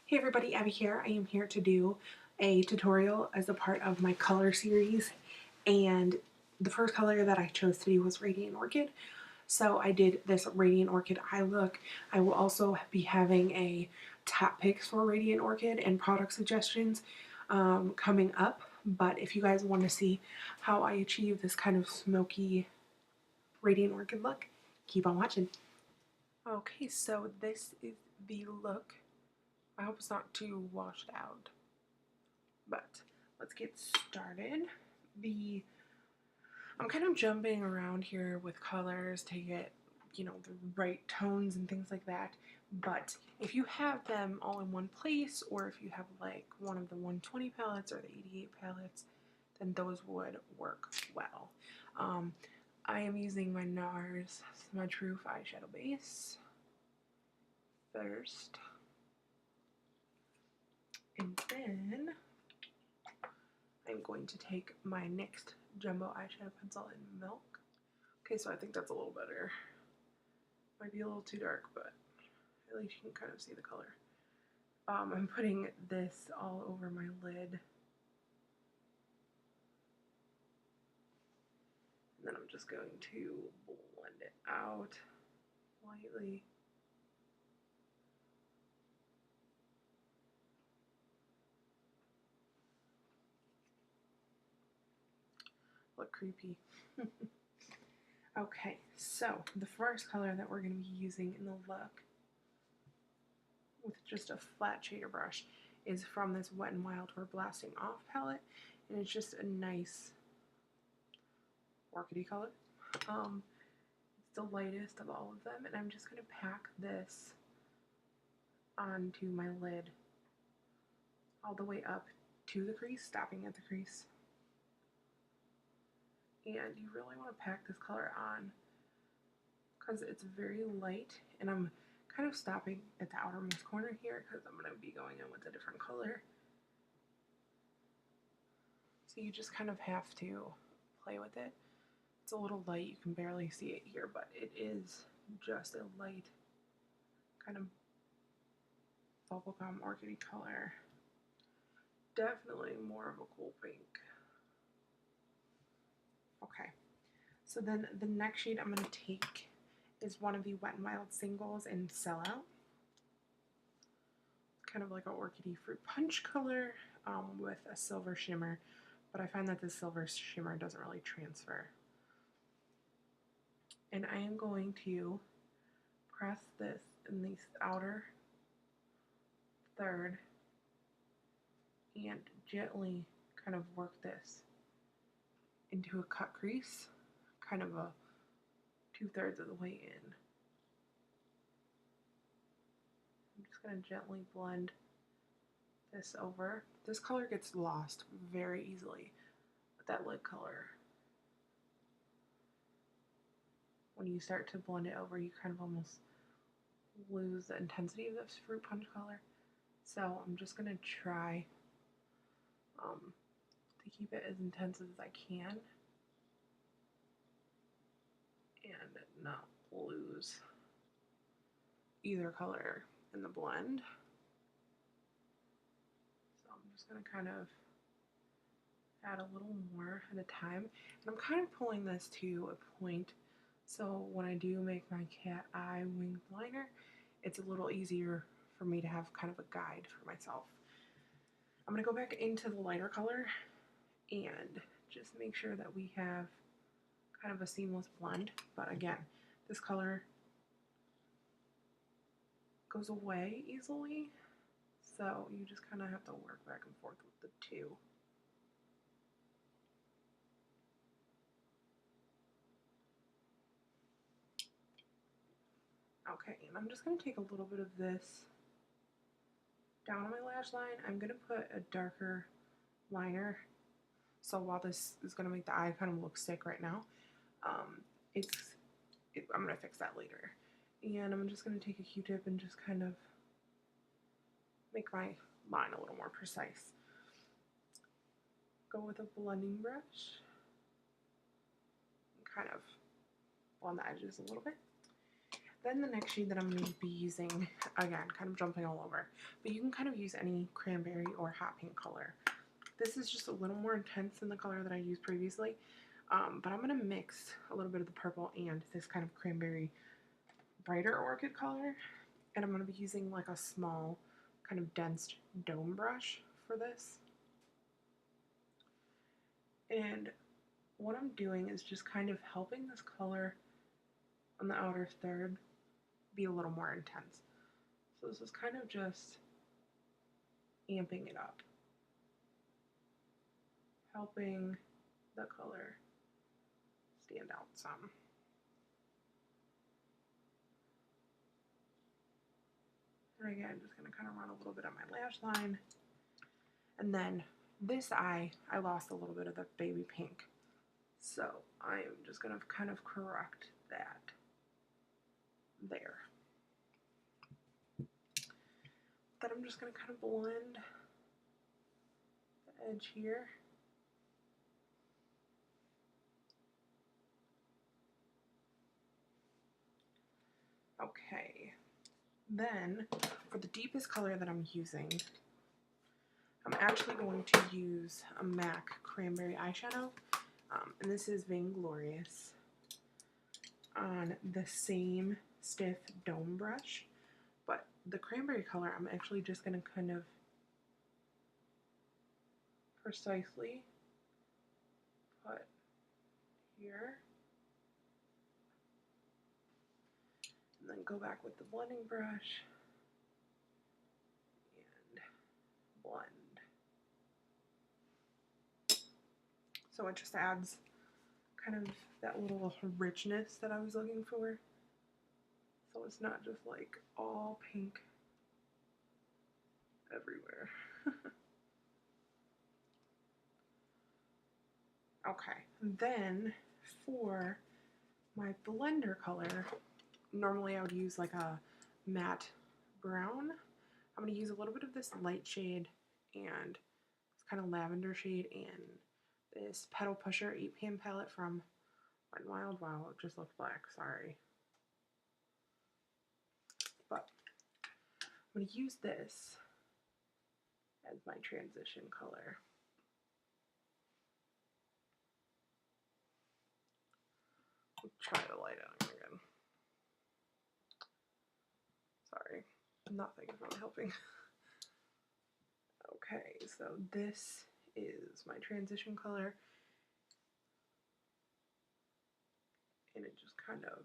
Hey everybody, Abby here. I am here to do a tutorial as a part of my color series, and the first color that I chose to do was Radiant Orchid. So I did this Radiant Orchid eye look. I will also be having a top picks for Radiant Orchid and product suggestions coming up, but if you guys want to see how I achieve this kind of smoky Radiant Orchid look, keep on watching. Okay, so this is the look. I hope it's not too washed out, but let's get started. I'm kind of jumping around here with colors to get, the right tones and things like that. But if you have them all in one place, or if you have like one of the 120 palettes or the 88 palettes, then those would work well. I am using my NARS Smudge Proof eyeshadow base first. And then I'm going to take my NYX Jumbo eyeshadow pencil in Milk. Okay, so I think that's a little better. Might be a little too dark, but at least you can kind of see the color. I'm putting this all over my lid. And then I'm just going to blend it out lightly. Look creepy. Okay, so the first color that we're going to be using in the look with just a flat shader brush is from this Wet n Wild We're Blasting Off palette, and it's just a nice orchidy color. It's the lightest of all of them, and I'm just going to pack this onto my lid all the way up to the crease, stopping at the crease. And you really want to pack this color on because it's very light, and I'm kind of stopping at the outermost corner here because I'm going to be going in with a different color. So you just kind of have to play with it. It's a little light, you can barely see it here, but it is just a light kind of bubblegum orchidy color. Definitely more of a cool pink. Okay, so then the next shade I'm going to take is one of the Wet n Wild singles in Sellout. Kind of like an orchidy fruit punch color with a silver shimmer, but I find that the silver shimmer doesn't really transfer. And I am going to press this in the outer third and gently kind of work this into a cut crease, kind of a 2/3 of the way in. I'm just going to gently blend this over. This color gets lost very easily, but that lid color, when you start to blend it over, you kind of almost lose the intensity of this fruit punch color. So I'm just going to try to keep it as intense as I can and not lose either color in the blend. So I'm just going to kind of add a little more at a time. And I'm kind of pulling this to a point, so when I do make my cat eye winged liner, it's a little easier for me to have kind of a guide for myself. I'm going to go back into the lighter color and just make sure that we have kind of a seamless blend. But again, this color goes away easily, so you just kind of have to work back and forth with the two. Okay, and I'm just going to take a little bit of this down on my lash line. I'm going to put a darker liner, so while this is going to make the eye kind of look sick right now, I'm going to fix that later. And I'm just going to take a Q-tip and just kind of make my line a little more precise. Go with a blending brush and kind of blend the edges a little bit. Then the next shade that I'm going to be using, again, kind of jumping all over, but you can kind of use any cranberry or hot pink color. This is just a little more intense than the color that I used previously, but I'm going to mix a little bit of the purple and this kind of cranberry brighter orchid color, and I'm going to be using like a small kind of dense dome brush for this. And what I'm doing is just kind of helping this color on the outer third be a little more intense. So this is kind of just amping it up, helping the color stand out some. And again, just going to kind of run a little bit on my lash line. And then this eye, I lost a little bit of the baby pink. So I am just going to kind of correct that there. Then I'm just going to kind of blend the edge here. Okay, then for the deepest color that I'm using, I'm actually going to use a MAC cranberry eyeshadow, and this is Vainglorious, on the same stiff dome brush, but the cranberry color I'm actually just going to kind of precisely put here, and then go back with the blending brush and blend. So it just adds kind of that little richness that I was looking for. So it's not just like all pink everywhere. Okay, then for my blender color, normally I would use like a matte brown. I'm going to use a little bit of this light shade and this kind of lavender shade and this Petal Pusher 8-pan palette from Wet n Wild. Wow, it just looked black, sorry. But I'm going to use this as my transition color. I'll try the light on again. Sorry, nothing is really helping. Okay, so this is my transition color, and it just kind of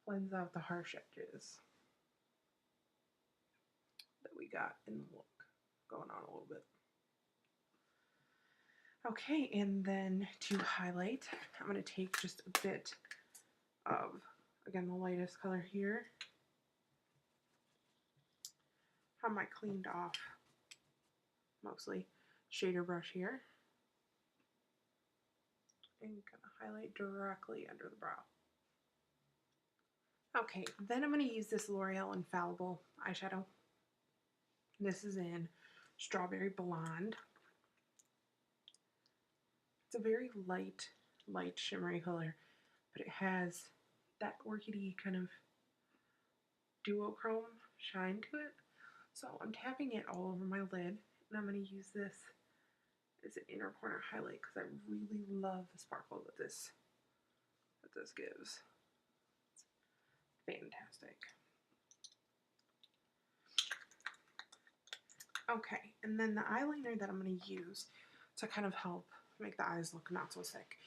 blends out the harsh edges that we got in the look going on a little bit. Okay, and then to highlight, I'm going to take just a bit of, again, the lightest color here. Have my cleaned off, mostly, shader brush here. And kind of highlight directly under the brow. Okay, then I'm going to use this L'Oreal Infallible eyeshadow. This is in Strawberry Blonde. It's a very light shimmery color, but it has that orchidy kind of duochrome shine to it. So I'm tapping it all over my lid, and I'm going to use this as an inner corner highlight because I really love the sparkle that this gives. It's fantastic. Okay, and then the eyeliner that I'm going to use to kind of help make the eyes look not so thick.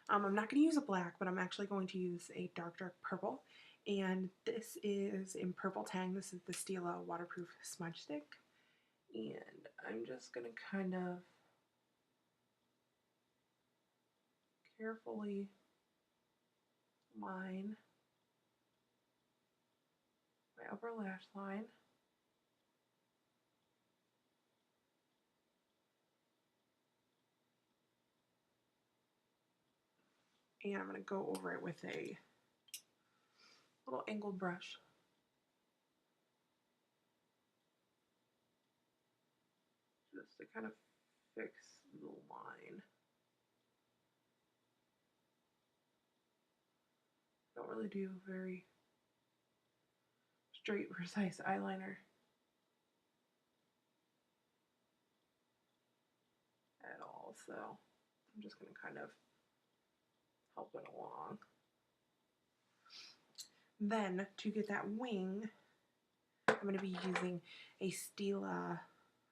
I'm not going to use a black, but I'm actually going to use a dark purple. And this is in Purple Tang. This is the Stila Waterproof Smudge Stick. And I'm just going to kind of carefully line my upper lash line. And I'm going to go over it with a little angled brush. Just to kind of fix the line. Don't really do very straight, precise eyeliner at all, so I'm just going to kind of help it along. Then, to get that wing, I'm going to be using a Stila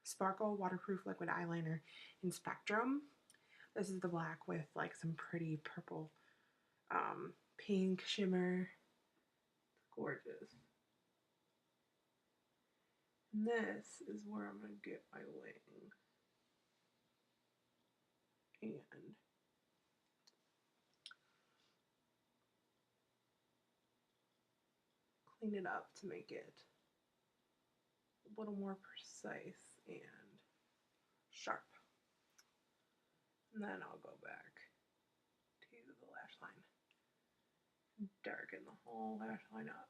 Sparkle Waterproof Liquid Eyeliner in Spectrum. This is the black with like some pretty purple, pink shimmer. It's gorgeous. And this is where I'm going to get my wing. And clean it up to make it a little more precise and sharp. And then I'll go back to the lash line. Darken the whole lash line up.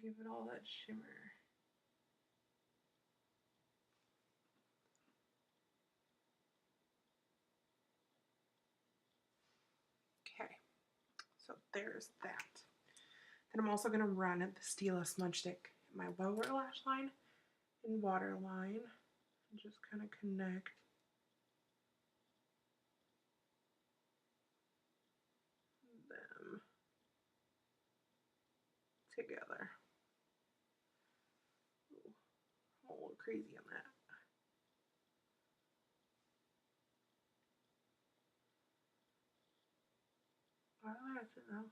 Give it all that shimmer. Okay, so there's that. Then I'm also going to run the Stila smudge stick in my lower lash line and waterline and just kind of connect them together. Ooh, I'm a little crazy on that. I like it now.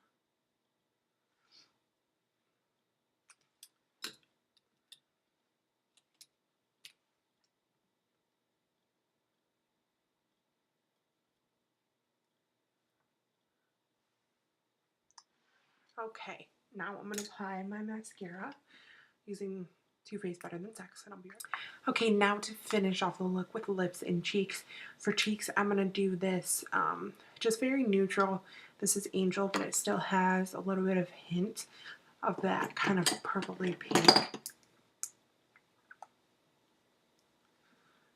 Okay, now I'm going to apply my mascara using Too Faced Better Than Sex, and I'll be right back. Okay, now to finish off the look with lips and cheeks. For cheeks, I'm going to do this just very neutral. This is Angel, but it still has a little bit of hint of that kind of purpley pink.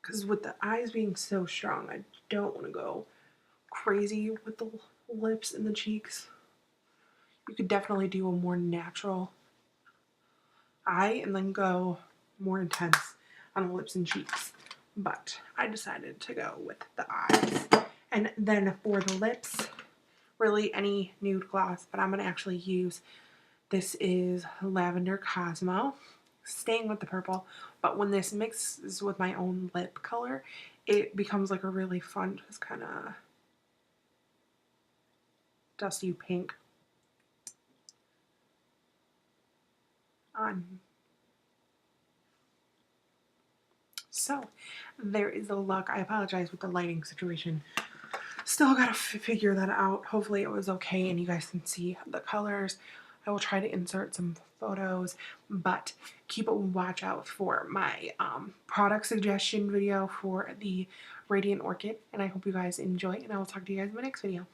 Because with the eyes being so strong, I don't want to go crazy with the lips and the cheeks. You could definitely do a more natural eye and then go more intense on the lips and cheeks. But I decided to go with the eyes. And then for the lips, really any nude gloss, but I'm going to actually use, this is Lavender Cosmo, staying with the purple, but when this mixes with my own lip color, it becomes like a really fun, just kind of dusty pink on. So there is the look. I apologize with the lighting situation. Still gotta figure that out. Hopefully it was okay and you guys can see the colors. I will try to insert some photos, but keep a watch out for my product suggestion video for the Radiant Orchid, and I hope you guys enjoy, and I will talk to you guys in my next video.